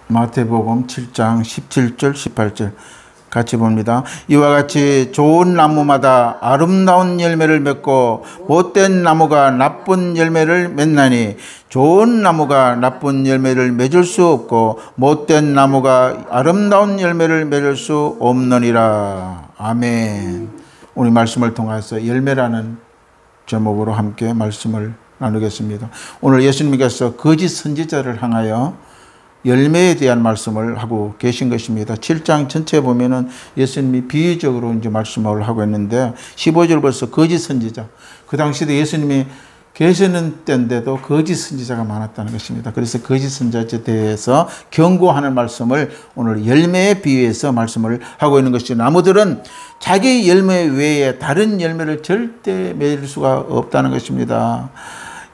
마태복음 7장 17절 18절 같이 봅니다. 이와 같이 좋은 나무마다 아름다운 열매를 맺고 못된 나무가 나쁜 열매를 맺나니 좋은 나무가 나쁜 열매를 맺을 수 없고 못된 나무가 아름다운 열매를 맺을 수 없느니라. 아멘. 오늘 말씀을 통해서 열매라는 제목으로 함께 말씀을 나누겠습니다. 오늘 예수님께서 거짓 선지자를 향하여 열매에 대한 말씀을 하고 계신 것입니다. 7장 전체에 보면은 예수님이 비유적으로 이제 말씀을 하고 있는데 15절 벌써 거짓 선지자. 그 당시에도 예수님이 계시는 때인데도 거짓 선지자가 많았다는 것입니다. 그래서 거짓 선지자에 대해서 경고하는 말씀을 오늘 열매에 비유해서 말씀을 하고 있는 것이, 나무들은 자기 열매 외에 다른 열매를 절대 맺을 수가 없다는 것입니다.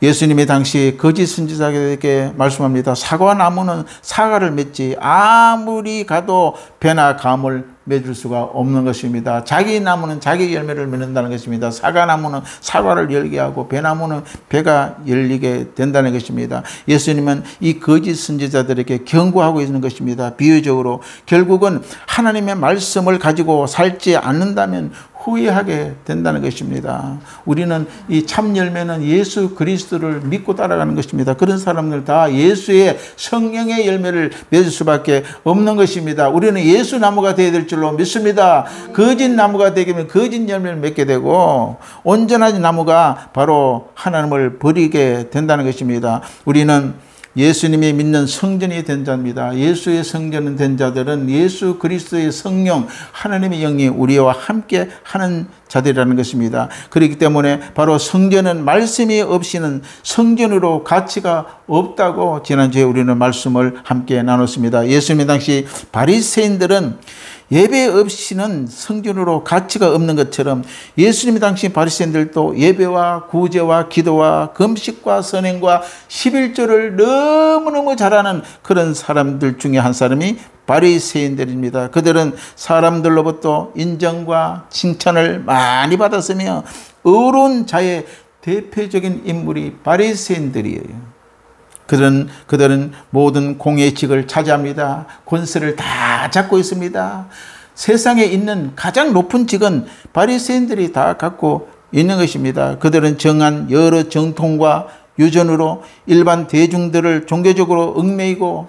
예수님이 당시 거짓 선지자에게 말씀합니다. 사과나무는 사과를 맺지 아무리 가도 배나 감을 맺을 수가 없는 것입니다. 자기 나무는 자기 열매를 맺는다는 것입니다. 사과나무는 사과를 열게 하고 배나무는 배가 열리게 된다는 것입니다. 예수님은 이 거짓 선지자들에게 경고하고 있는 것입니다. 비유적으로 결국은 하나님의 말씀을 가지고 살지 않는다면 후회하게 된다는 것입니다. 우리는 이 참 열매는 예수 그리스도를 믿고 따라가는 것입니다. 그런 사람들 다 예수의 성령의 열매를 맺을 수밖에 없는 것입니다. 우리는 예수 나무가 되어야 될 줄로 믿습니다. 거짓 나무가 되면 거짓 열매를 맺게 되고 온전한 나무가 바로 하나님을 버리게 된다는 것입니다. 우리는 예수님이 믿는 성전이 된 자입니다. 예수의 성전은 된 자들은 예수 그리스도의 성령, 하나님의 영이 우리와 함께 하는 자들이라는 것입니다. 그렇기 때문에 바로 성전은 말씀이 없이는 성전으로 가치가 없다고 지난주에 우리는 말씀을 함께 나눴습니다. 예수님 당시 바리새인들은 예배 없이는 성전으로 가치가 없는 것처럼 예수님 당시 바리새인들도 예배와 구제와 기도와 금식과 선행과 11조를 너무너무 잘하는 그런 사람들 중에 한 사람이 바리새인들입니다. 그들은 사람들로부터 인정과 칭찬을 많이 받았으며 의로운 자의 대표적인 인물이 바리새인들이에요. 그들은 모든 공예직을 차지합니다. 권세를 다 잡고 있습니다. 세상에 있는 가장 높은 직은 바리새인들이 다 갖고 있는 것입니다. 그들은 정한 여러 정통과 유전으로 일반 대중들을 종교적으로 얽매이고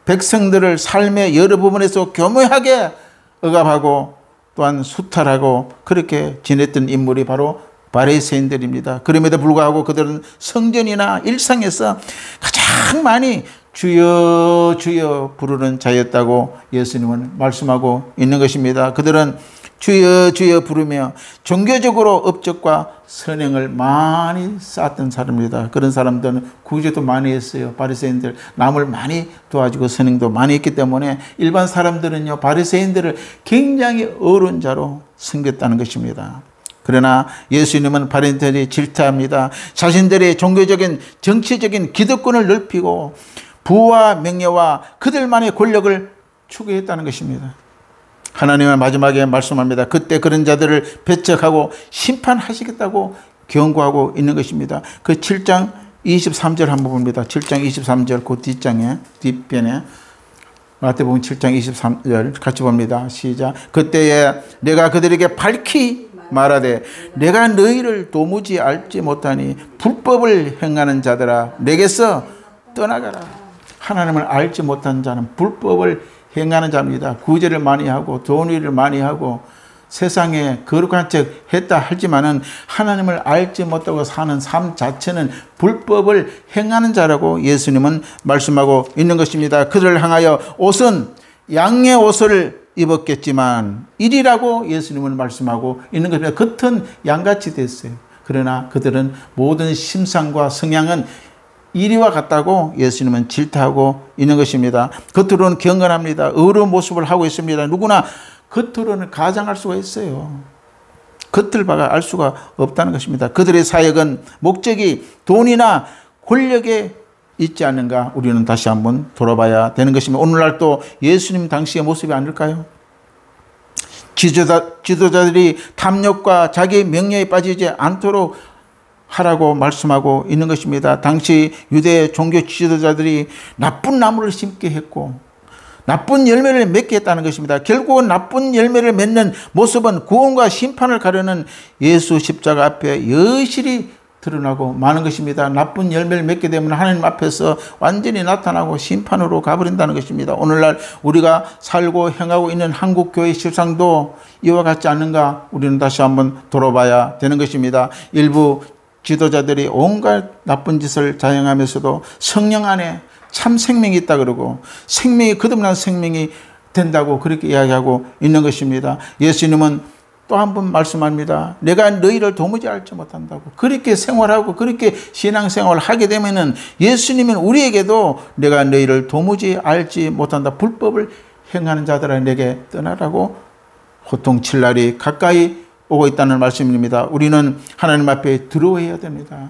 백성들을 삶의 여러 부분에서 교묘하게 억압하고 또한 수탈하고 그렇게 지냈던 인물이 바로 바리새인들입니다. 그럼에도 불구하고 그들은 성전이나 일상에서 가장 많이 주여 주여 부르는 자였다고 예수님은 말씀하고 있는 것입니다. 그들은 주여 주여 부르며 종교적으로 업적과 선행을 많이 쌓았던 사람입니다. 그런 사람들은 구제도 많이 했어요. 바리새인들 남을 많이 도와주고 선행도 많이 했기 때문에 일반 사람들은요 바리새인들을 굉장히 어려운 자로 섬겼다는 것입니다. 그러나 예수님은 바리새인들이 질타합니다. 자신들의 종교적인 정치적인 기득권을 넓히고 부와 명예와 그들만의 권력을 추구했다는 것입니다. 하나님은 마지막에 말씀합니다. 그때 그런 자들을 배척하고 심판하시겠다고 경고하고 있는 것입니다. 그 7장 23절 한번 봅니다. 7장 23절 그 뒷편에 마태복음 7장 23절 같이 봅니다. 시작. 그때에 내가 그들에게 밝히 말하되 내가 너희를 도무지 알지 못하니 불법을 행하는 자들아 내게서 떠나가라. 하나님을 알지 못한 자는 불법을 행하는 자입니다. 구제를 많이 하고 좋은 일을 많이 하고 세상에 거룩한 척 했다 하지만은 하나님을 알지 못하고 사는 삶 자체는 불법을 행하는 자라고 예수님은 말씀하고 있는 것입니다. 그들을 향하여 옷은 양의 옷을 입었겠지만 이리라고 예수님은 말씀하고 있는 것입니다. 겉은 양같이 됐어요. 그러나 그들은 모든 심상과 성향은 이리와 같다고 예수님은 질타하고 있는 것입니다. 겉으로는 경건합니다. 의로운 모습을 하고 있습니다. 누구나 겉으로는 가장할 수가 있어요. 겉을 봐가 알 수가 없다는 것입니다. 그들의 사역은 목적이 돈이나 권력에 있지 않는가 우리는 다시 한번 돌아봐야 되는 것입니다. 오늘날 또 예수님 당시의 모습이 아닐까요? 지도자들이 탐욕과 자기 명예에 빠지지 않도록 하라고 말씀하고 있는 것입니다. 당시 유대 종교 지도자들이 나쁜 나무를 심게 했고 나쁜 열매를 맺게 했다는 것입니다. 결국은 나쁜 열매를 맺는 모습은 구원과 심판을 가르는 예수 십자가 앞에 여실히 드러나고 마는 것입니다. 나쁜 열매를 맺게 되면 하나님 앞에서 완전히 나타나고 심판으로 가버린다는 것입니다. 오늘날 우리가 살고 행하고 있는 한국교회 실상도 이와 같지 않은가 우리는 다시 한번 돌아봐야 되는 것입니다. 일부 지도자들이 온갖 나쁜 짓을 자행하면서도 성령 안에 참 생명이 있다 그러고 생명이 거듭난 생명이 된다고 그렇게 이야기하고 있는 것입니다. 예수님은 또 한 번 말씀합니다. 내가 너희를 도무지 알지 못한다고. 그렇게 생활하고 그렇게 신앙생활을 하게 되면은 예수님은 우리에게도 내가 너희를 도무지 알지 못한다. 불법을 행하는 자들아 내게 떠나라고 호통칠 날이 가까이 오고 있다는 말씀입니다. 우리는 하나님 앞에 두려워해야 됩니다.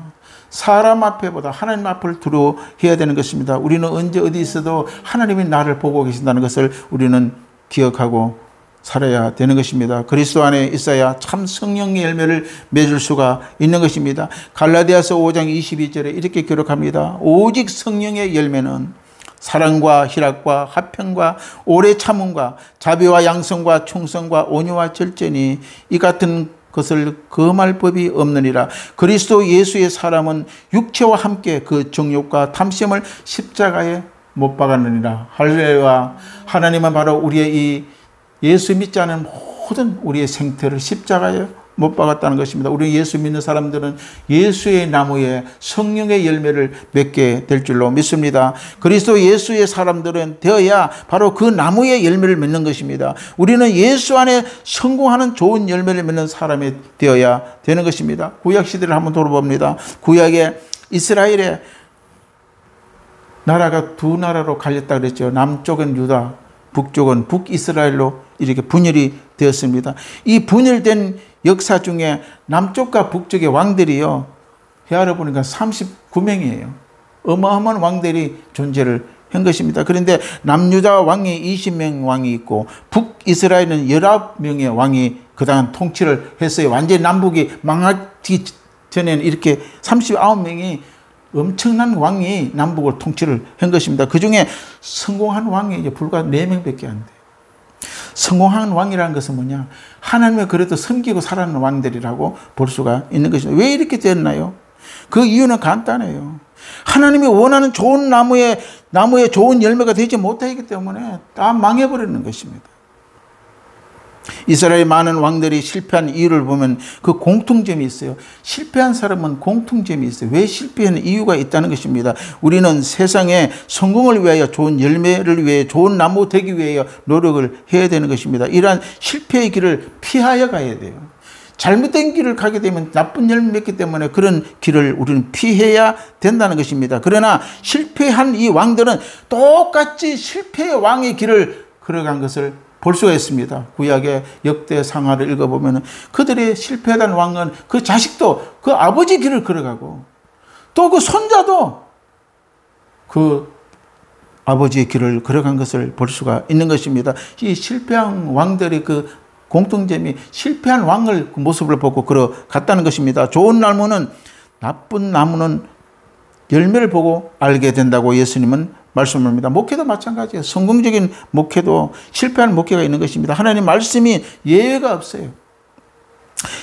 사람 앞에보다 하나님 앞을 두려워해야 되는 것입니다. 우리는 언제 어디 있어도 하나님이 나를 보고 계신다는 것을 우리는 기억하고 살아야 되는 것입니다. 그리스도 안에 있어야 참 성령의 열매를 맺을 수가 있는 것입니다. 갈라디아서 5장 22절에 이렇게 기록합니다. 오직 성령의 열매는 사랑과 희락과 화평과 오래 참음과 자비와 양성과 충성과 온유와 절제니 이 같은 것을 금할 법이 없느니라. 그리스도 예수의 사람은 육체와 함께 그 정욕과 탐심을 십자가에 못 박았느니라. 할렐루야. 하나님은 바로 우리의 이 예수 믿지 않은 모든 우리의 생태를 십자가에 못 박았다는 것입니다. 우리 예수 믿는 사람들은 예수의 나무에 성령의 열매를 맺게 될 줄로 믿습니다. 그리스도 예수의 사람들은 되어야 바로 그 나무의 열매를 맺는 것입니다. 우리는 예수 안에 성공하는 좋은 열매를 맺는 사람이 되어야 되는 것입니다. 구약 시대를 한번 돌아봅니다. 구약에 이스라엘의 나라가 두 나라로 갈렸다 그랬죠. 남쪽은 유다, 북쪽은 북이스라엘로 이렇게 분열이 되었습니다. 이 분열된 역사 중에 남쪽과 북쪽의 왕들이요, 헤아려 보니까 39명이에요. 어마어마한 왕들이 존재를 한 것입니다. 그런데 남유다 왕이 20명 왕이 있고 북이스라엘은 19명의 왕이 그동안 통치를 했어요. 완전히 남북이 망하기 전에는 이렇게 39명이 엄청난 왕이 남북을 통치를 한 것입니다. 그 중에 성공한 왕이 이제 불과 4명밖에 안 돼요. 성공한 왕이라는 것은 뭐냐? 하나님을 그래도 섬기고 살아가는 왕들이라고 볼 수가 있는 것입니다. 왜 이렇게 됐나요? 그 이유는 간단해요. 하나님이 원하는 좋은 나무에 좋은 열매가 되지 못하기 때문에 다 망해버리는 것입니다. 이스라엘 많은 왕들이 실패한 이유를 보면 그 공통점이 있어요. 실패한 사람은 공통점이 있어요. 왜 실패한 이유가 있다는 것입니다. 우리는 세상에 성공을 위하여 좋은 열매를 위해 좋은 나무 되기 위하여 노력을 해야 되는 것입니다. 이러한 실패의 길을 피하여 가야 돼요. 잘못된 길을 가게 되면 나쁜 열매 맺기 때문에 그런 길을 우리는 피해야 된다는 것입니다. 그러나 실패한 이 왕들은 똑같이 실패의 왕의 길을 걸어간 것을 볼 수가 있습니다. 구약의 역대상하를 읽어보면 그들의 실패한 왕은 그 자식도 그 아버지 길을 걸어가고 또 그 손자도 그 아버지의 길을 걸어간 것을 볼 수가 있는 것입니다. 이 실패한 왕들의 그 공통점이 실패한 왕을 그 모습을 보고 걸어갔다는 것입니다. 좋은 나무는 나쁜 나무는 열매를 보고 알게 된다고 예수님은 말씀합니다. 목회도 마찬가지예요. 성공적인 목회도 실패하는 목회가 있는 것입니다. 하나님 말씀이 예외가 없어요.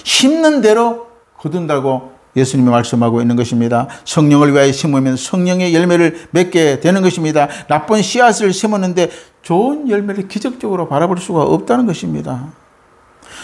심는 대로 거둔다고 예수님이 말씀하고 있는 것입니다. 성령을 위하여 심으면 성령의 열매를 맺게 되는 것입니다. 나쁜 씨앗을 심었는데 좋은 열매를 기적적으로 바라볼 수가 없다는 것입니다.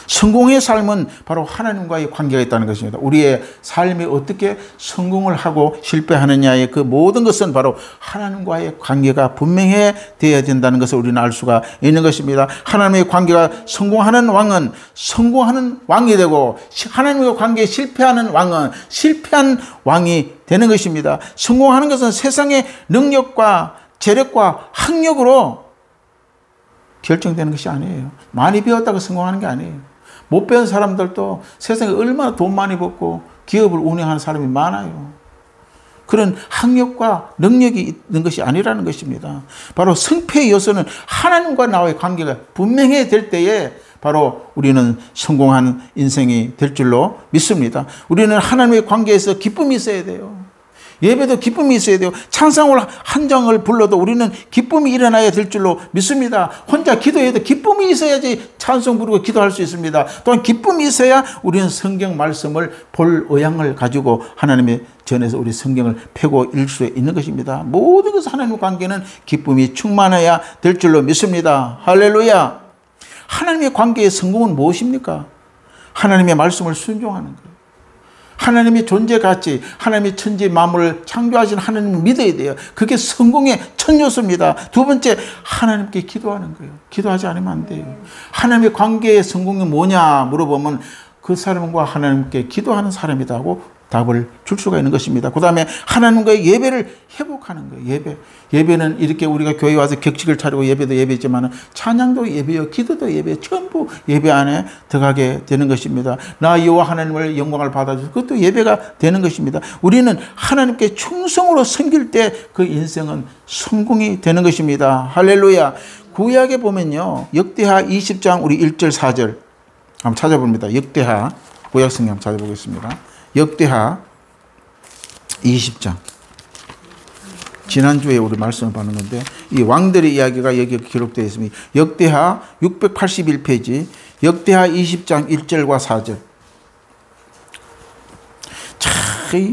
성공의 삶은 바로 하나님과의 관계가 있다는 것입니다. 우리의 삶이 어떻게 성공을 하고 실패하느냐의 그 모든 것은 바로 하나님과의 관계가 분명해 되어야 된다는 것을 우리는 알 수가 있는 것입니다. 하나님의 관계가 성공하는 왕은 성공하는 왕이 되고 하나님과 관계에 실패하는 왕은 실패한 왕이 되는 것입니다. 성공하는 것은 세상의 능력과 재력과 학력으로 결정되는 것이 아니에요. 많이 배웠다고 성공하는 게 아니에요. 못 배운 사람들도 세상에 얼마나 돈 많이 벌고 기업을 운영하는 사람이 많아요. 그런 학력과 능력이 있는 것이 아니라는 것입니다. 바로 성패의 요소는 하나님과 나와의 관계가 분명해야 될 때에 바로 우리는 성공한 인생이 될 줄로 믿습니다. 우리는 하나님의 관계에서 기쁨이 있어야 돼요. 예배도 기쁨이 있어야 돼요. 찬송을 한 장을 불러도 우리는 기쁨이 일어나야 될 줄로 믿습니다. 혼자 기도해도 기쁨이 있어야지 찬송 부르고 기도할 수 있습니다. 또한 기쁨이 있어야 우리는 성경 말씀을 볼 의향을 가지고 하나님의 전에서 우리 성경을 펴고 읽을 수 있는 것입니다. 모든 것은 하나님과 관계는 기쁨이 충만해야 될 줄로 믿습니다. 할렐루야. 하나님의 관계의 성공은 무엇입니까? 하나님의 말씀을 순종하는 거예요. 하나님의 존재 가치, 하나님의 천지 만물을 창조하신 하나님을 믿어야 돼요. 그게 성공의 첫 요소입니다. 두 번째, 하나님께 기도하는 거예요. 기도하지 않으면 안 돼요. 하나님의 관계의 성공이 뭐냐 물어보면 그 사람과 하나님께 기도하는 사람이라고 답을 줄 수가 있는 것입니다. 그 다음에 하나님과의 예배를 회복하는 거예요. 예배는 이렇게 우리가 교회 와서 격식을 차리고 예배도 예배지만 찬양도 예배요, 기도도 예배, 전부 예배 안에 들어가게 되는 것입니다. 나 여호와 하나님을 영광을 받아주고 그것도 예배가 되는 것입니다. 우리는 하나님께 충성으로 섬길 때 그 인생은 성공이 되는 것입니다. 할렐루야. 구약에 보면요, 역대하 20장 우리 1절 4절 한번 찾아봅니다. 역대하 구약 성경 찾아보겠습니다. 역대하 20장. 지난주에 우리 말씀을 받는 건데 이 왕들의 이야기가 여기 기록되어 있습니다. 역대하 681페이지 역대하 20장 1절과 4절.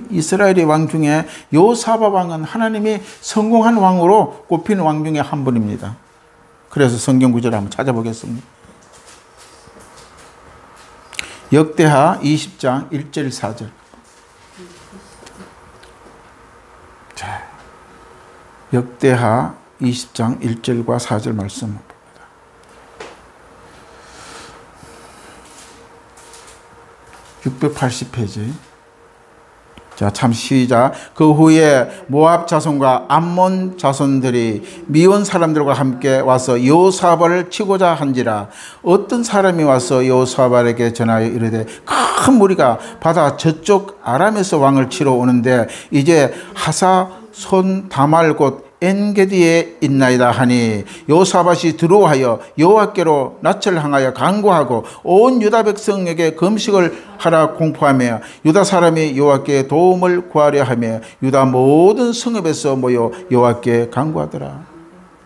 이스라엘의 왕 중에 여호사밧 왕은 하나님이 성공한 왕으로 꼽히는 왕 중에 한 분입니다. 그래서 성경 구절을 한번 찾아보겠습니다. 역대하 20장 1절 4절. 자, 역대하 20장 1절과 4절 말씀 봅니다. (680페이지) 자, 참 시작. 그 후에 모압 자손과 암몬 자손들이 미온 사람들과 함께 와서 여호사밧을 치고자 한지라. 어떤 사람이 와서 여호사밧에게 전하여 이르되 큰 무리가 바다 저쪽 아람에서 왕을 치러 오는데 이제 하사손 다말 곧 엔게디에 있나이다 하니 여호사밧이 두려워하여 여호와께로 낯을 향하여 간구하고 온 유다 백성에게 금식을 하라 공포하며 유다 사람이 여호와께 도움을 구하려 하며 유다 모든 성읍에서 모여 여호와께 간구하더라.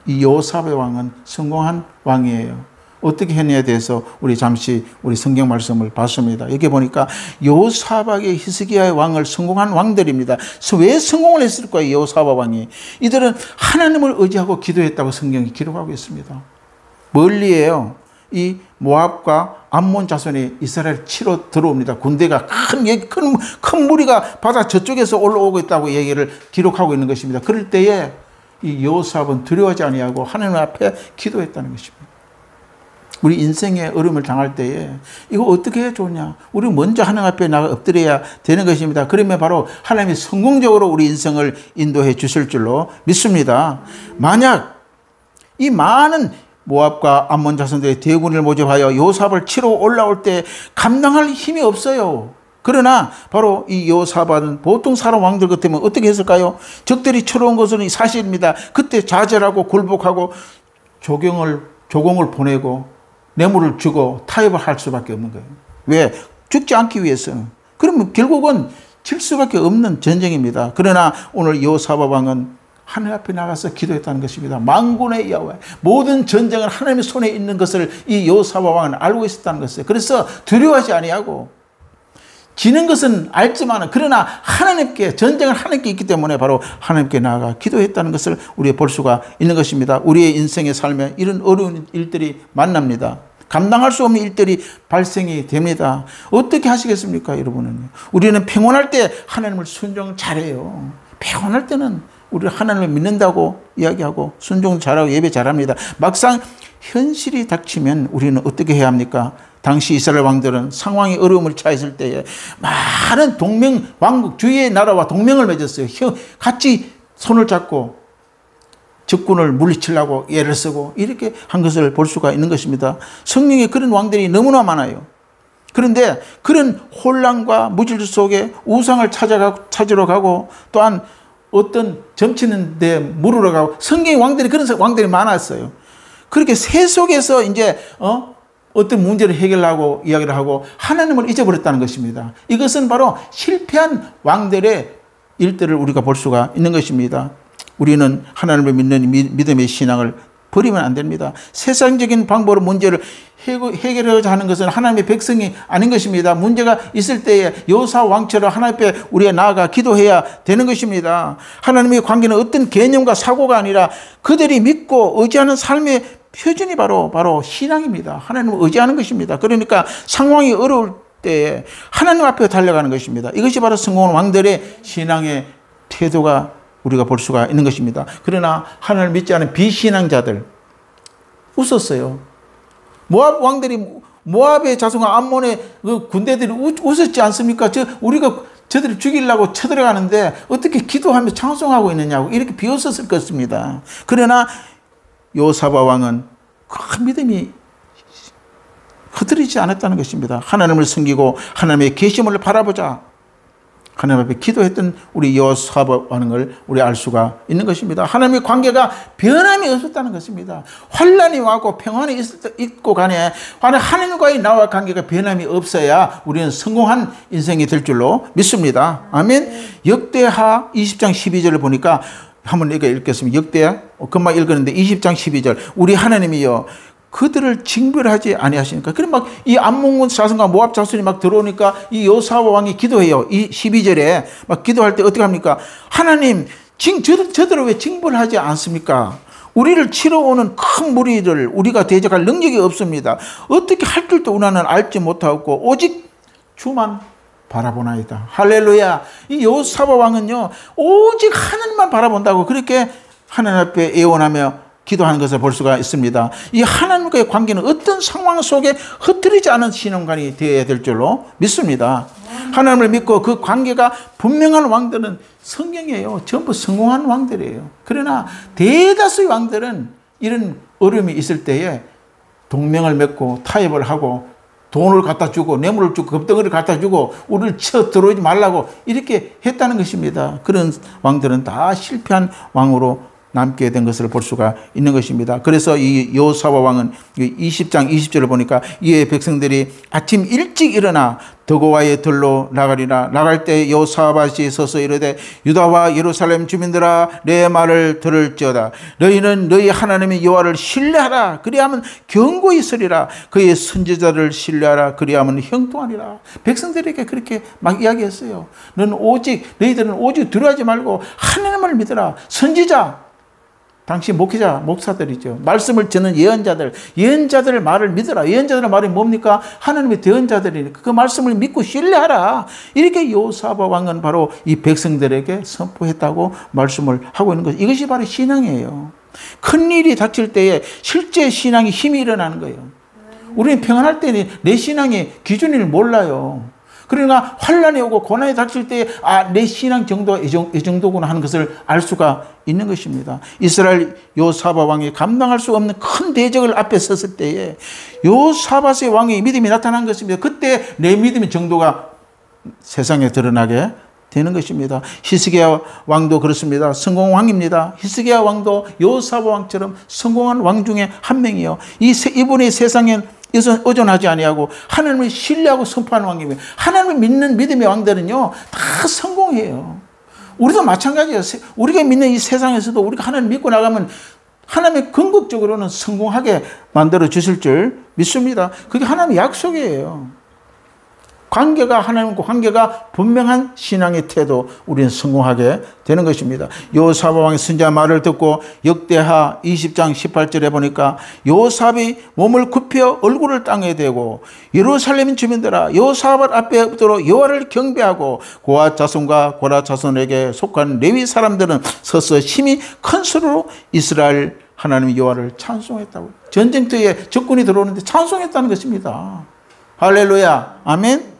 이 여호사밧 왕은 성공한 왕이에요. 어떻게 했냐에 대해서 우리 잠시 우리 성경 말씀을 봤습니다. 여기 보니까 여호사밧의 히스기야의 왕을 성공한 왕들입니다. 왜 성공을 했을까요? 여호사밧 왕이. 이들은 하나님을 의지하고 기도했다고 성경이 기록하고 있습니다. 멀리에요. 이 모압과 암몬 자손이 이스라엘 치러 들어옵니다. 군대가 큰 무리가 바다 저쪽에서 올라오고 있다고 얘기를 기록하고 있는 것입니다. 그럴 때에 이 여호사밧은 두려워하지 아니하고 하나님 앞에 기도했다는 것입니다. 우리 인생의 어려움을 당할 때에 이거 어떻게 해야 좋냐? 우리 먼저 하나님 앞에 나가 엎드려야 되는 것입니다. 그러면 바로 하나님이 성공적으로 우리 인생을 인도해 주실 줄로 믿습니다. 만약 이 많은 모압과 암몬 자손들의 대군을 모집하여 여호사밧을 치러 올라올 때 감당할 힘이 없어요. 그러나 바로 이 여호사밧은 보통 사람 왕들 같으면 어떻게 했을까요? 적들이 치러 온 것은 사실입니다. 그때 좌절하고 굴복하고 조공을 보내고 뇌물을 주고 타협을 할 수밖에 없는 거예요. 왜? 죽지 않기 위해서는. 그러면 결국은 질 수밖에 없는 전쟁입니다. 그러나 오늘 여호사밧 왕은 하늘 앞에 나가서 기도했다는 것입니다. 만군의 여호와, 모든 전쟁은 하나님의 손에 있는 것을 이 여호사밧 왕은 알고 있었다는 것이에요. 그래서 두려워하지 아니하고 지는 것은 알지만 그러나 하나님께 전쟁은 하나님께 있기 때문에 바로 하나님께 나아가 기도했다는 것을 우리가 볼 수가 있는 것입니다. 우리의 인생의 삶에 이런 어려운 일들이 만납니다. 감당할 수 없는 일들이 발생이 됩니다. 어떻게 하시겠습니까, 여러분은? 우리는 평온할 때 하나님을 순종 잘해요. 평온할 때는 우리 하나님을 믿는다고 이야기하고 순종 잘하고 예배 잘합니다. 막상 현실이 닥치면 우리는 어떻게 해야 합니까? 당시 이스라엘 왕들은 상황이 어려움을 처했을 때에 많은 동맹 왕국 주위의 나라와 동맹을 맺었어요. 같이 손을 잡고 적군을 물리치려고 애를 쓰고 이렇게 한 것을 볼 수가 있는 것입니다. 성경에 그런 왕들이 너무나 많아요. 그런데 그런 혼란과 무질서 속에 우상을 찾으러 가고 또한 어떤 점치는 데 물으러 가고 성경의 왕들이 그런 왕들이 많았어요. 그렇게 세 속에서 이제 어떤 문제를 해결하고 이야기를 하고 하나님을 잊어버렸다는 것입니다. 이것은 바로 실패한 왕들의 일들을 우리가 볼 수가 있는 것입니다. 우리는 하나님을 믿는 믿음의 신앙을 버리면 안 됩니다. 세상적인 방법으로 문제를 해결하고자 하는 것은 하나님의 백성이 아닌 것입니다. 문제가 있을 때에 여호사 왕처럼 하나님 앞에 우리가 나아가 기도해야 되는 것입니다. 하나님의 관계는 어떤 개념과 사고가 아니라 그들이 믿고 의지하는 삶의 표준이 바로 신앙입니다. 하나님을 의지하는 것입니다. 그러니까 상황이 어려울 때에 하나님 앞에 달려가는 것입니다. 이것이 바로 성공한 왕들의 신앙의 태도가 우리가 볼 수가 있는 것입니다. 그러나 하나님을 믿지 않은 비신앙자들 웃었어요. 모압 왕들이 모압의 자손과 암몬의 그 군대들이 웃었지 않습니까? 우리가 저들을 죽이려고 쳐들어가는데 어떻게 기도하며 찬송하고 있느냐고 이렇게 비웃었을 것입니다. 그러나 요사바 왕은 큰 믿음이 흐트리지 않았다는 것입니다. 하나님을 섬기고 하나님의 계심을 바라보자. 하나님 앞에 기도했던 우리 여호사바 왕을 우리 알 수가 있는 것입니다. 하나님의 관계가 변함이 없었다는 것입니다. 환란이 와고 평안이 있고 간에 하나님과의 나와 관계가 변함이 없어야 우리는 성공한 인생이 될 줄로 믿습니다. 아멘. 역대하 20장 12절을 보니까 한번 읽겠습니다. 역대하 금방 읽었는데 20장 12절 우리 하나님이여 그들을 징벌하지 아니하시니까. 그럼 막 이 암몬 자손과 모압 자손이 막 들어오니까 이 여호사바 왕이 기도해요. 이 12절에 막 기도할 때 어떻게 합니까? 하나님, 저들을 왜 징벌하지 않습니까? 우리를 치러 오는 큰 무리를 우리가 대적할 능력이 없습니다. 어떻게 할 줄도 우리는 알지 못하고 오직 주만 바라보나이다. 할렐루야. 이 여호사바 왕은요, 오직 하나님만 바라본다고 그렇게 하나님 앞에 애원하며 기도하는 것을 볼 수가 있습니다. 이 하나님과의 관계는 어떤 상황 속에 흐트리지 않은 신앙관이 되어야 될 줄로 믿습니다. 하나님을 믿고 그 관계가 분명한 왕들은 성경이에요. 전부 성공한 왕들이에요. 그러나 대다수의 왕들은 이런 어려움이 있을 때에 동맹을 맺고 타협을 하고 돈을 갖다 주고 뇌물을 주고 금덩이를 갖다 주고 우리를 쳐 들어오지 말라고 이렇게 했다는 것입니다. 그런 왕들은 다 실패한 왕으로 남게 된 것을 볼 수가 있는 것입니다. 그래서 이 여호사바 왕은 20장 20절을 보니까 이에 백성들이 아침 일찍 일어나 더고와의 들로 나가리라. 나갈 때 여호사밧이 서서 이르되 유다와 예루살렘 주민들아 내 말을 들을지어다. 너희는 너희 하나님의 여호와를 신뢰하라. 그리하면 견고히 서리라. 그의 선지자를 신뢰하라. 그리하면 형통하리라. 백성들에게 그렇게 막 이야기했어요. 너희들은 오직 두려워하지 말고 하나님을 믿어라. 선지자, 당시 목회자, 목사들이죠. 말씀을 전하는 예언자들의 말을 믿어라. 예언자들의 말이 뭡니까? 하나님의 대언자들이니까 그 말씀을 믿고 신뢰하라. 이렇게 여호사바 왕은 바로 이 백성들에게 선포했다고 말씀을 하고 있는 것이죠. 이것이 바로 신앙이에요. 큰일이 닥칠 때에 실제 신앙이 힘이 일어나는 거예요. 우리는 평안할 때는 내 신앙의 기준을 몰라요. 그러니까 환란이 오고 고난이 닥칠 때 내 신앙 정도가 이 정도구나 하는 것을 알 수가 있는 것입니다. 이스라엘 여호사밧 왕이 감당할 수 없는 큰 대적을 앞에 섰을 때에 여호사밧의 왕의 믿음이 나타난 것입니다. 그때 내 믿음의 정도가 세상에 드러나게 되는 것입니다. 히스기야 왕도 그렇습니다. 성공 왕입니다. 히스기야 왕도 여호사밧 왕처럼 성공한 왕 중에 한 명이요. 이분이 세상엔 의존하지 아니하고 하나님을 신뢰하고 선포하는 왕이에요. 하나님을 믿는 믿음의 왕들은요 다 성공해요. 우리도 마찬가지예요. 우리가 믿는 이 세상에서도 우리가 하나님 믿고 나가면 하나님의 궁극적으로는 성공하게 만들어 주실 줄 믿습니다. 그게 하나님의 약속이에요. 하나님과 관계가 분명한 신앙의 태도, 우리는 성공하게 되는 것입니다. 여호사밧 왕의 선지자 말을 듣고 역대하 20장 18절에 보니까 여호사밧이 몸을 굽혀 얼굴을 땅에 대고 예루살렘 주민들아 여호사밧 앞에 엎드려 여호와를 경배하고 고아 자손과 고라 자손에게 속한 레위 사람들은 서서 힘이 큰 소리로 이스라엘 하나님 여호와를 찬송했다고. 전쟁터에 적군이 들어오는데 찬송했다는 것입니다. 할렐루야. 아멘.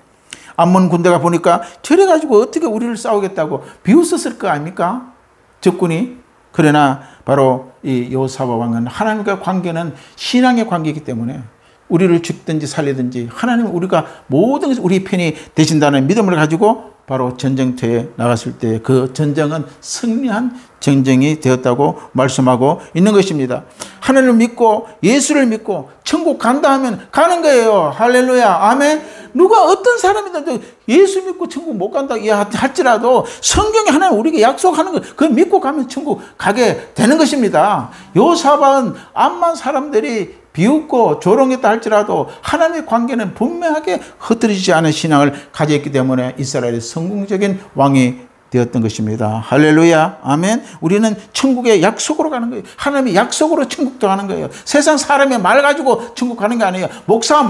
암몬 군대가 보니까 저래가지고 어떻게 우리를 싸우겠다고 비웃었을 거 아닙니까? 적군이. 그러나 바로 이 여호사밧 왕은 하나님과 관계는 신앙의 관계이기 때문에 우리를 죽든지 살리든지 하나님은 우리가 모든 것이 우리 편이 되신다는 믿음을 가지고 바로 전쟁터에 나갔을 때 그 전쟁은 승리한 전쟁이 되었다고 말씀하고 있는 것입니다. 하나님을 믿고 예수를 믿고 천국 간다 하면 가는 거예요. 할렐루야. 아멘. 누가 어떤 사람이든 예수 믿고 천국 못 간다 할지라도 성경에 하나님 우리에게 약속하는 거 그거 믿고 가면 천국 가게 되는 것입니다. 요사박은 암만 사람들이 비웃고 조롱했다 할지라도 하나님의 관계는 분명하게 흩어지지 않은 신앙을 가졌기 때문에 이스라엘의 성공적인 왕이 되었던 것입니다. 할렐루야. 아멘. 우리는 천국의 약속으로 가는 거예요. 하나님의 약속으로 천국도 가는 거예요. 세상 사람의 말 가지고 천국 가는 게 아니에요. 목사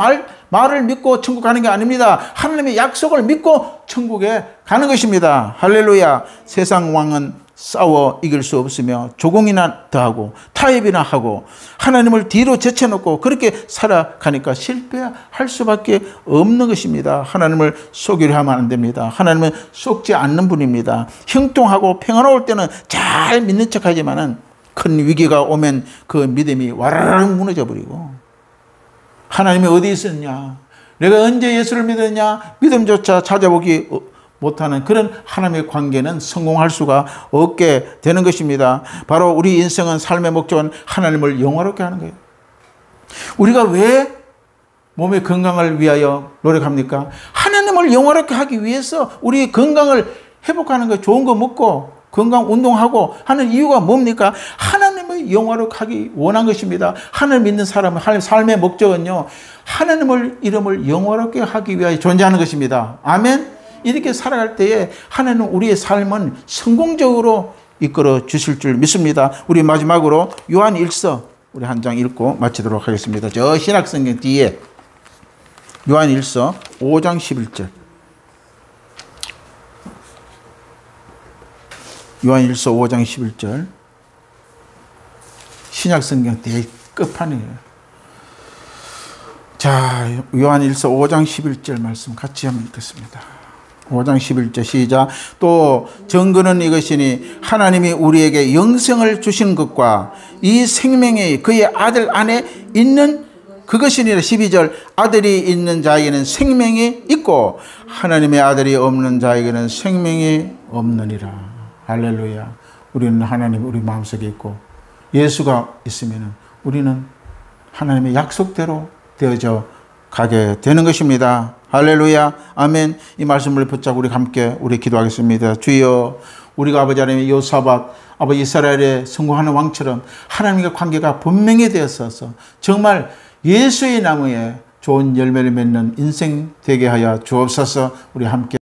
말을 믿고 천국 가는 게 아닙니다. 하나님의 약속을 믿고 천국에 가는 것입니다. 할렐루야. 세상 왕은 싸워 이길 수 없으며 조공이나 더하고 타협이나 하고 하나님을 뒤로 제쳐놓고 그렇게 살아가니까 실패할 수밖에 없는 것입니다. 하나님을 속이려 하면 안 됩니다. 하나님은 속지 않는 분입니다. 형통하고 평안할 때는 잘 믿는 척하지만은 큰 위기가 오면 그 믿음이 와르르 무너져 버리고 하나님이 어디 있었냐? 내가 언제 예수를 믿었냐? 믿음조차 찾아보기 못하는 그런 하나님의 관계는 성공할 수가 없게 되는 것입니다. 바로 우리 인생은 삶의 목적은 하나님을 영화롭게 하는 거예요. 우리가 왜 몸의 건강을 위하여 노력합니까? 하나님을 영화롭게 하기 위해서 우리 건강을 회복하는 거 좋은 거 먹고 건강 운동하고 하는 이유가 뭡니까? 하나님을 영화롭게 하기 원한 것입니다. 하나님 믿는 사람의 삶의 목적은요, 하나님을 이름을 영화롭게 하기 위하여 존재하는 것입니다. 아멘. 이렇게 살아갈 때에 하나님은 우리의 삶은 성공적으로 이끌어 주실 줄 믿습니다. 우리 마지막으로 요한 1서 우리 한 장 읽고 마치도록 하겠습니다. 저 신약성경 뒤에 요한 1서 5장 11절. 요한 1서 5장 11절. 신약성경 뒤에 끝판이에요. 자, 요한 1서 5장 11절 말씀 같이 한번 읽겠습니다. 5장 11절 시작. 또 증거는 이것이니 하나님이 우리에게 영생을 주신 것과 이 생명이 그의 아들 안에 있는 그것이니라. 12절. 아들이 있는 자에게는 생명이 있고 하나님의 아들이 없는 자에게는 생명이 없느니라. 할렐루야. 우리는 하나님 우리 마음속에 있고 예수가 있으면 우리는 하나님의 약속대로 되어져 가게 되는 것입니다. 할렐루야. 아멘. 이 말씀을 붙잡고 우리 함께 기도하겠습니다. 주여, 우리가 아버지 하나님의 요사박 아버지 이스라엘의 성공하는 왕처럼 하나님과 관계가 분명히 되었어서 정말 예수의 나무에 좋은 열매를 맺는 인생 되게 하여 주옵소서. 우리 함께